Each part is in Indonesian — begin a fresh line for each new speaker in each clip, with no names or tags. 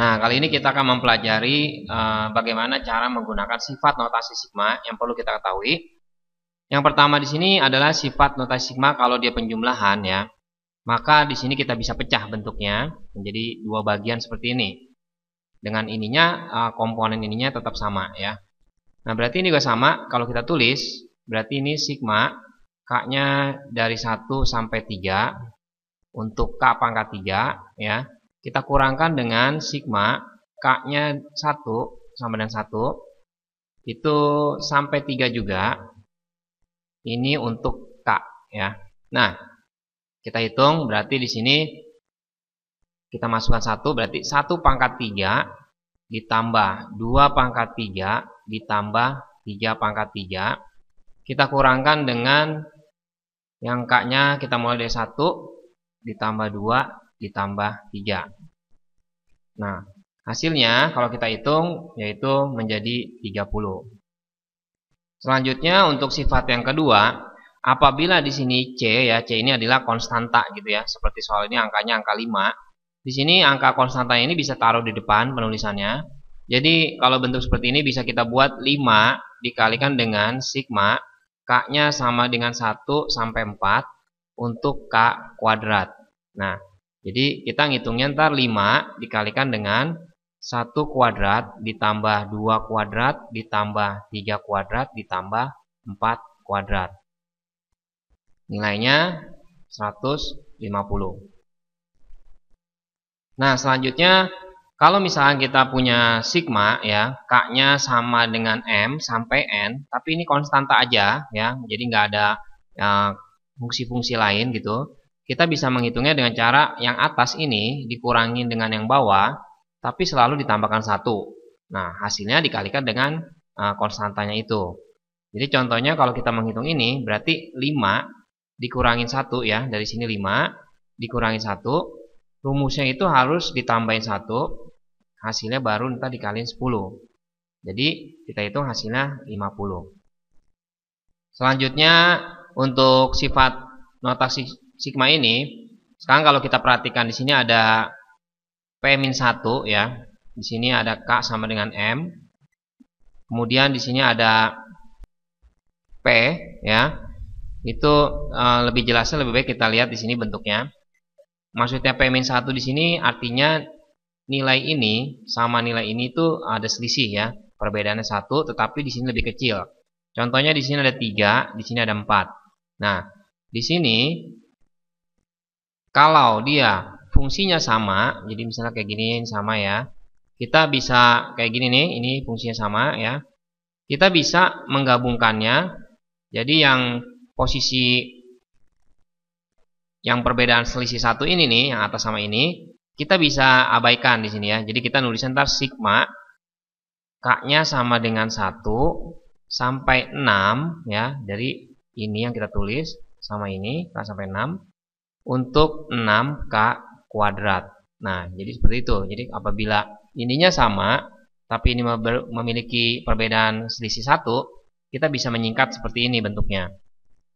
Nah, kali ini kita akan mempelajari bagaimana cara menggunakan sifat notasi sigma yang perlu kita ketahui. Yang pertama di sini adalah sifat notasi sigma kalau dia penjumlahan ya. Maka di sini kita bisa pecah bentuknya menjadi dua bagian seperti ini. Dengan ininya komponen ininya tetap sama ya. Nah, berarti ini juga sama kalau kita tulis, berarti ini sigma K-nya dari 1 sampai 3 untuk K pangkat 3 ya. Kita kurangkan dengan sigma K-nya 1 sama dengan 1 itu sampai 3 juga. Ini untuk K ya. Nah, kita hitung berarti di sini kita masukkan 1 berarti 1 pangkat 3 ditambah 2 pangkat 3 ditambah 3 pangkat 3. Kita kurangkan dengan yang K-nya kita mulai dari 1 ditambah 2 ditambah 3. Nah, hasilnya kalau kita hitung yaitu menjadi 30. Selanjutnya untuk sifat yang kedua, apabila di sini C ya, C ini adalah konstanta gitu ya. Seperti soal ini angkanya angka 5. Di sini angka konstanta ini bisa taruh di depan penulisannya. Jadi kalau bentuk seperti ini bisa kita buat 5 dikalikan dengan sigma K-nya sama dengan 1 sampai 4 untuk K kuadrat. Nah, jadi kita ngitungnya ntar 5 dikalikan dengan 1 kuadrat ditambah 2 kuadrat ditambah 3 kuadrat ditambah 4 kuadrat. Nilainya 150. Nah, selanjutnya kalau misalnya kita punya sigma ya, K-nya sama dengan M sampai N, tapi ini konstanta aja ya, jadi nggak ada fungsi-fungsi lain gitu. Kita bisa menghitungnya dengan cara yang atas ini dikurangin dengan yang bawah, tapi selalu ditambahkan 1. Nah, hasilnya dikalikan dengan konstantanya itu. Jadi contohnya kalau kita menghitung ini, berarti 5 dikurangin 1 ya, dari sini 5 dikurangin 1, rumusnya itu harus ditambahin 1, hasilnya baru ntar dikaliin 10. Jadi kita hitung hasilnya 50. Selanjutnya untuk sifat notasi sigma ini, sekarang kalau kita perhatikan di sini ada P-1 ya. Di sini ada K sama dengan M. Kemudian di sini ada P ya. Itu lebih jelasnya lebih baik kita lihat di sini bentuknya. Maksudnya P-1 di sini artinya nilai ini sama nilai ini itu ada selisih ya. Perbedaannya 1, tetapi di sini lebih kecil. Contohnya di sini ada 3, di sini ada 4. Nah, di sini kalau dia fungsinya sama, jadi misalnya kayak gini sama ya. Kita bisa kayak gini nih, ini fungsinya sama ya. Kita bisa menggabungkannya. Jadi yang posisi yang perbedaan selisih 1 ini nih, yang atas sama ini, kita bisa abaikan di sini ya. Jadi kita nulis ntar sigma K-nya sama dengan 1 sampai 6 ya. Dari ini yang kita tulis sama ini K sampai 6 untuk 6K kuadrat. Nah, jadi seperti itu. Jadi apabila ininya sama tapi ini memiliki perbedaan selisih 1, kita bisa menyingkat seperti ini bentuknya.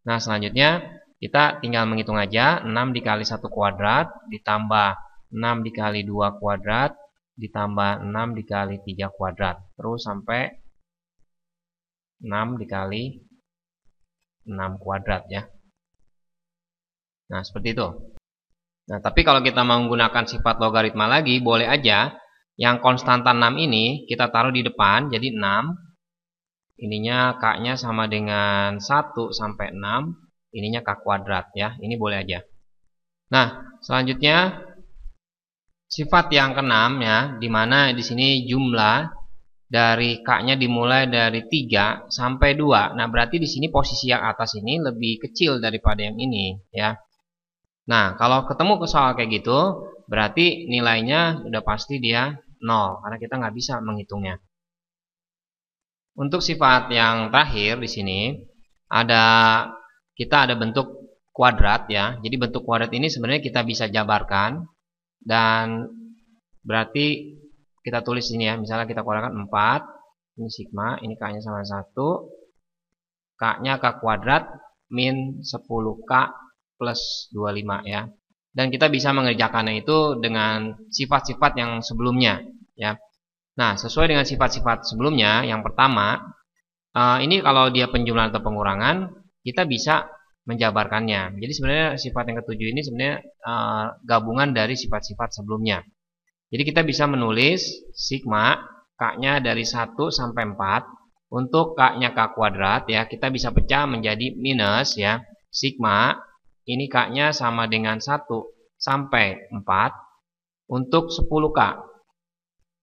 Nah, selanjutnya kita tinggal menghitung aja 6 dikali 1 kuadrat ditambah 6 dikali 2 kuadrat ditambah 6 dikali 3 kuadrat terus sampai 6 dikali 6 kuadrat ya. Nah, seperti itu. Nah, tapi kalau kita menggunakan sifat logaritma lagi boleh aja yang konstanta 6 ini kita taruh di depan jadi 6. Ininya K-nya sama dengan 1 sampai 6, ininya K kuadrat ya. Ini boleh aja. Nah, selanjutnya sifat yang keenam ya, dimana di sini jumlah dari K-nya dimulai dari 3 sampai 2. Nah, berarti di sini posisi yang atas ini lebih kecil daripada yang ini ya. Nah, kalau ketemu ke soal kayak gitu, berarti nilainya udah pasti dia 0 karena kita nggak bisa menghitungnya. Untuk sifat yang terakhir di sini kita ada bentuk kuadrat ya. Jadi bentuk kuadrat ini sebenarnya kita bisa jabarkan. Dan berarti kita tulis ini ya, misalnya kita keluarkan 4, ini sigma, ini K-nya sama 1, K-nya K kuadrat min 10K plus 25 ya. Dan kita bisa mengerjakannya itu dengan sifat-sifat yang sebelumnya. ya. Nah, sesuai dengan sifat-sifat sebelumnya, yang pertama, ini kalau dia penjumlahan atau pengurangan, kita bisa menjabarkannya. Jadi sebenarnya sifat yang ketujuh ini sebenarnya gabungan dari sifat-sifat sebelumnya. Jadi kita bisa menulis sigma K-nya dari 1 sampai 4. Untuk K-nya K kuadrat ya, kita bisa pecah menjadi minus ya. Sigma ini K-nya sama dengan 1 sampai 4 untuk 10K.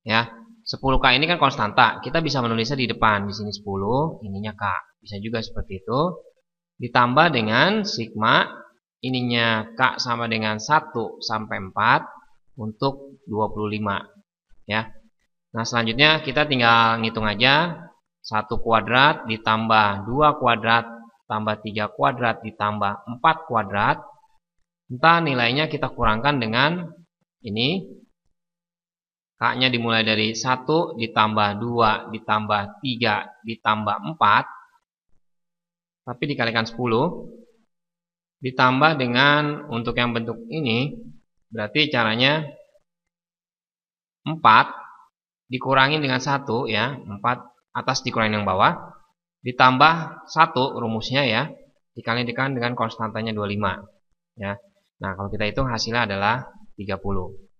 Ya. 10K ini kan konstanta. Kita bisa menulisnya di depan. Di sini 10, ininya K. Bisa juga seperti itu. Ditambah dengan sigma ininya K sama dengan 1 sampai 4 untuk 25 ya. Nah, selanjutnya kita tinggal ngitung aja 1 kuadrat ditambah 2 kuadrat tambah 3 kuadrat ditambah 4 kuadrat. Entah nilainya kita kurangkan dengan ini. K-nya dimulai dari 1 ditambah 2 ditambah 3 ditambah 4 tapi dikalikan 10 ditambah dengan untuk yang bentuk ini berarti caranya 4 dikurangi dengan 1 ya, 4 atas dikurangi yang bawah ditambah 1 rumusnya ya, dikalikan dengan konstantanya 25 ya. Nah, kalau kita hitung hasilnya adalah 30.